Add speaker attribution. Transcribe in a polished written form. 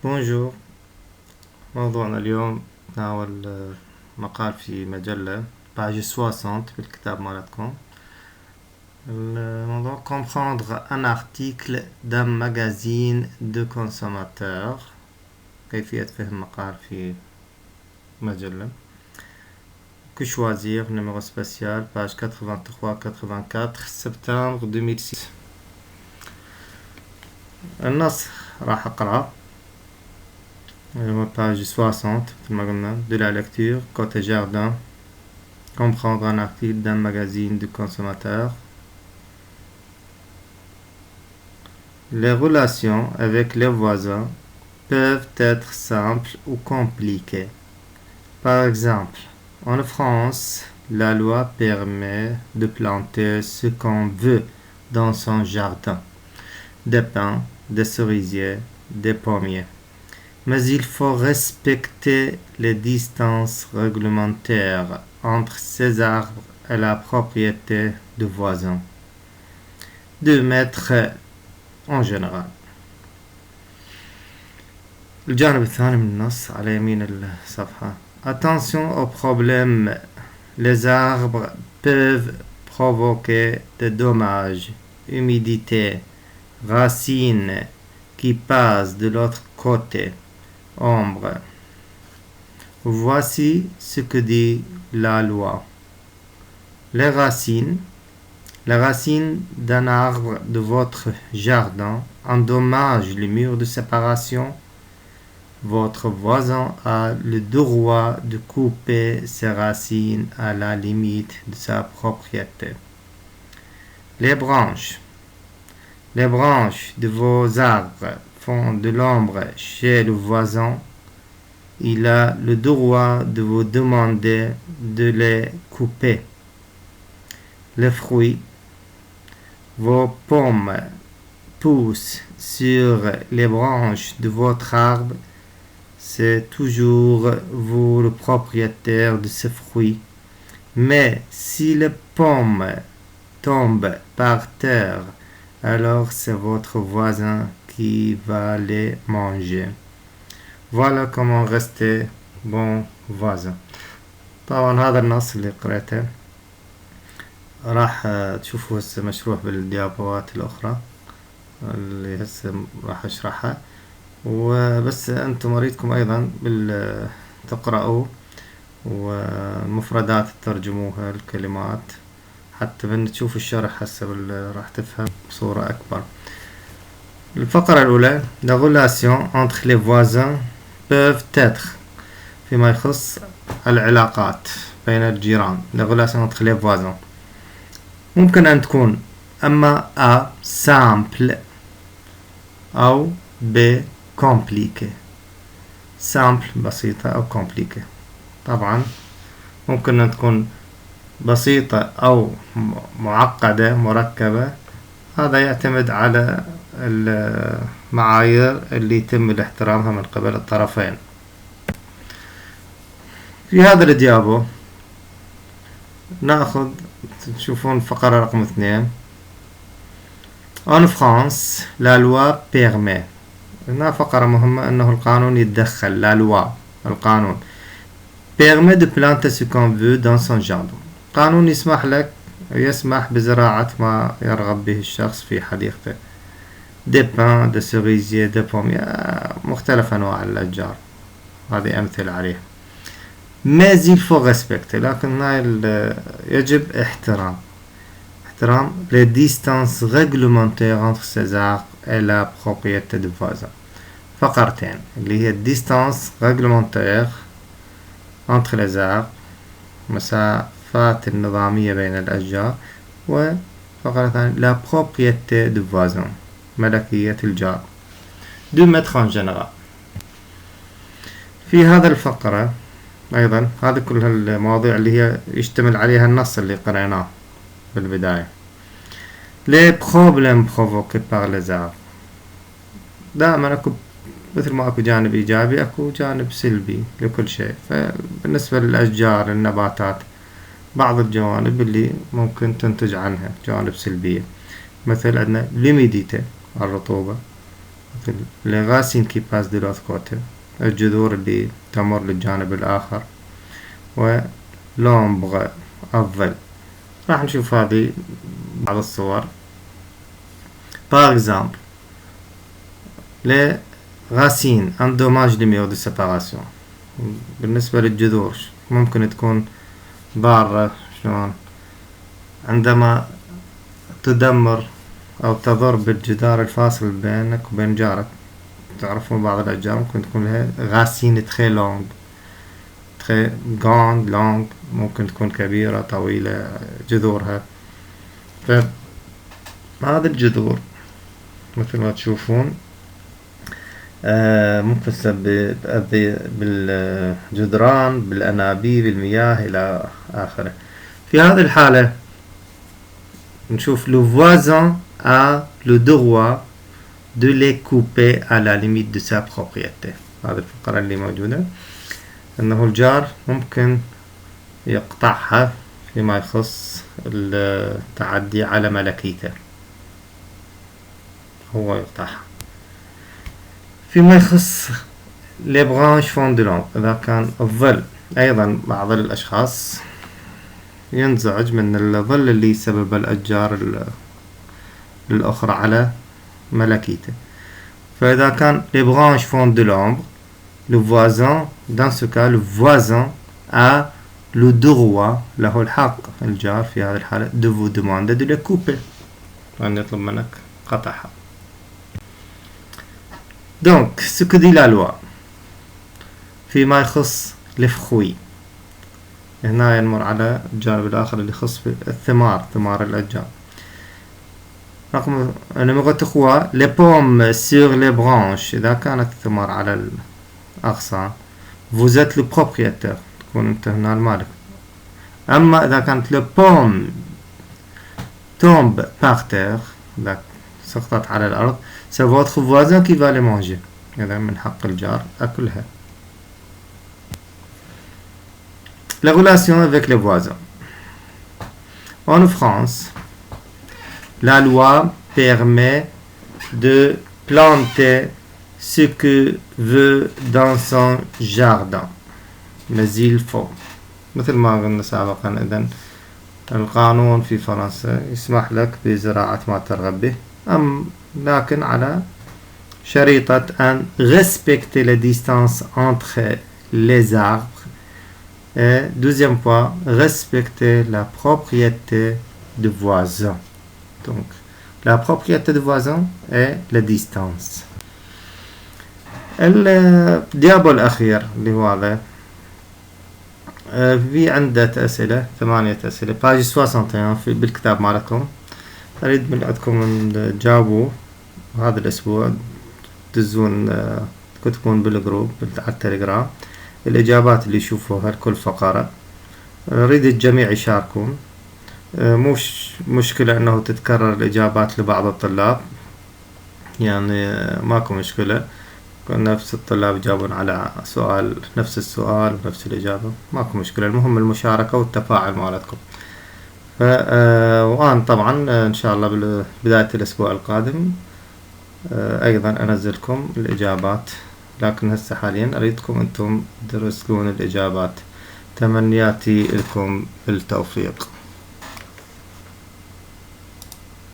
Speaker 1: بونجور. موضوعنا اليوم ناول مقال في مجلة باج 60 بالكتاب مالتكم. الموضوع comprendre un article d'un magazine de consommateurs، كيفية فهم مقال في مجلة. Que choisir numéro spécial page 83-84 سبتمبر 2006. النص راح أقرأ page 60 مثل ما قلنا. De la lecture côté jardin. Comprendre un article d'un magazine de consommateurs. Les relations avec les voisins peuvent être simples ou compliquées. Par exemple, en France, la loi permet de planter ce qu'on veut dans son jardin. Des pins, des cerisiers, des pommiers. Mais il faut respecter les distances réglementaires entre ces arbres et la propriété du voisin. 2 mètres en général. الجانب الثاني من النص على يمين الصفحة. Attention aux problèmes. Les arbres peuvent provoquer des dommages. Humidité, racines qui passent de l'autre côté. Ombre. Voici ce que dit la loi. Les racines d'un arbre de votre jardin endommagent les murs de séparation. Votre voisin a le droit de couper ses racines à la limite de sa propriété. Les branches de vos arbres font de l'ombre chez le voisin. Il a le droit de vous demander de les couper. Les fruits. Vos pommes poussent sur les branches de votre arbre. C'est toujours vous le propriétaire de ces fruits. Mais si les pommes tombent par terre, alors c'est votre voisin qui va les manger. Voilà comment rester bon voisin. طبعا هذا النص اللي قرأته راح تشوفوه هسه مشروح بالديابوات الأخرى اللي هسه راح أشرحها، وبس أنتم أريدكم أيضا تقرأوا ومفردات تترجموها الكلمات حتى تشوفوا الشرح هسه راح تفهم بصورة أكبر. الفقرة الأولى. La relation entre les voisins peuvent être فيما يخص العلاقات بين الجيران. La relation entre les voisins ممكن أن تكون أما A simple أو B compliqué. simple بسيطة أو compliqué. طبعا ممكن أن تكون بسيطة أو معقدة مركبة. هذا يعتمد على المعايير اللي يتم احترامها من قبل الطرفين. في هذا الديابو نأخذ تشوفون الفقرة رقم 2. En France, la loi permet. هنا فقرة مهمة أنه القانون يتدخل. La loi القانون permet de planter ce qu'on veut dans son jardin. قانون يسمح بزراعة ما يرغب به الشخص في حديقته. Des pins, des cerisiers, des pommiers، مختلف أنواع الأشجار، هذه أمثلة عليها. Mais il faut respecter، لكن يجب احترام les distances réglementaires entre ces arbres et la propriété du voisin. فقرتين اللي هي distance réglementaire entre les arbres، مسافات النظامية بين الأشجار، وفقرة ثانية la propriété du voisin، ملكية الجار. 2 mètres en général. في هذا الفقرة أيضا هذه كل المواضيع اللي هي يشتمل عليها النص اللي قرأناه بالبداية. les problèmes provoqués par les arbres. دائما أكو مثل ما أكو جانب إيجابي أكو جانب سلبي لكل شيء. فبالنسبة للأشجار النباتات بعض الجوانب اللي ممكن تنتج عنها جوانب سلبية، مثل عندنا l'humidité الرطوبة، مثل les racines qui passent de l'autre côté، الجذور اللي تمر للجانب الآخر، ولومبغ الظل. راح نشوف هذه بعض الصور. par exemple les racines endommagent les murs de séparation. بالنسبة للجذور ممكن تكون ضارة، شلون عندما تدمر أو تضر بالجدار الفاصل بينك وبين جارك. تعرفون بعض الأشجار ممكن تكون لها racines très longues très grandes longues، ممكن تكون كبيرة طويلة جذورها. فهذه الجذور مثل ما تشوفون ممكن بالجدران، بالأنابيب، بالمياه إلى آخره. في هذه الحالة نشوف le voisin a le droit de les couper à la limite de sa propriété. هذه الفقرة اللي موجودة أنه الجار ممكن يقطعها فيما يخص التعدي على ملكيته، هو يقطعها. فيما يخص les branches font de l'ombre، إذا كان الظل أيضا بعض الأشخاص ينزعج من الظل اللي سبب الأشجار الأخرى على ملكيته. فإذا كان les branches font de l'ombre، le voisin dans ce cas le voisin a le droit، له الحق الجار في هذه الحالة de vous demander de les couper، أن يطلب منك قطعها. donc ce que dit la loi فيما يخص les fruits، هنا ينمر على الجانب الآخر اللي يخص الثمار، ثمار الأشجار. رقم numéro 3 les pommes sur les branches، إذا كانت الثمار على الأغصان vous êtes le propriétaire، تكون أنت هنا المالك. أما إذا كانت le pomme tombe par terre، إذا سقطت على الأرض c'est votre voisin qui va les manger، إذا من حق الجار أكلها. la relation avec les voisins. En France, la loi permet de planter ce que veut dans son jardin، mais il faut، مثل ما قلنا سابقا، إذن القانون في فرنسا يسمح لك بزراعة ما ترغب به، لكن على شريطة أن respecter les distances entre les arbres. Et deuxième point, respecter la propriété du voisin. Donc, la propriété du voisin et la distance. الديابو الأخير اللي هو هذا، في عدة أسئلة، 8 أسئلة، page 61 بالكتاب مالكم. أريد من عندكم أن تجاوبوا هذا الأسبوع، تدزون كتبون بالجروب على التليجرام الإجابات اللي يشوفوها لكل فقرة. أريد الجميع يشاركون، مش مشكلة أنه تتكرر الإجابات لبعض الطلاب، يعني ماكو مشكلة، نفس الطلاب يجاوبون على سؤال نفس السؤال ونفس الإجابة، ماكو مشكلة. المهم المشاركة والتفاعل مالتكم. وأنا طبعا إن شاء الله بداية الأسبوع القادم أيضا أنزلكم الإجابات، لكن هسه حاليا أريدكم أنتم ترسلون الإجابات. تمنياتي لكم بالتوفيق.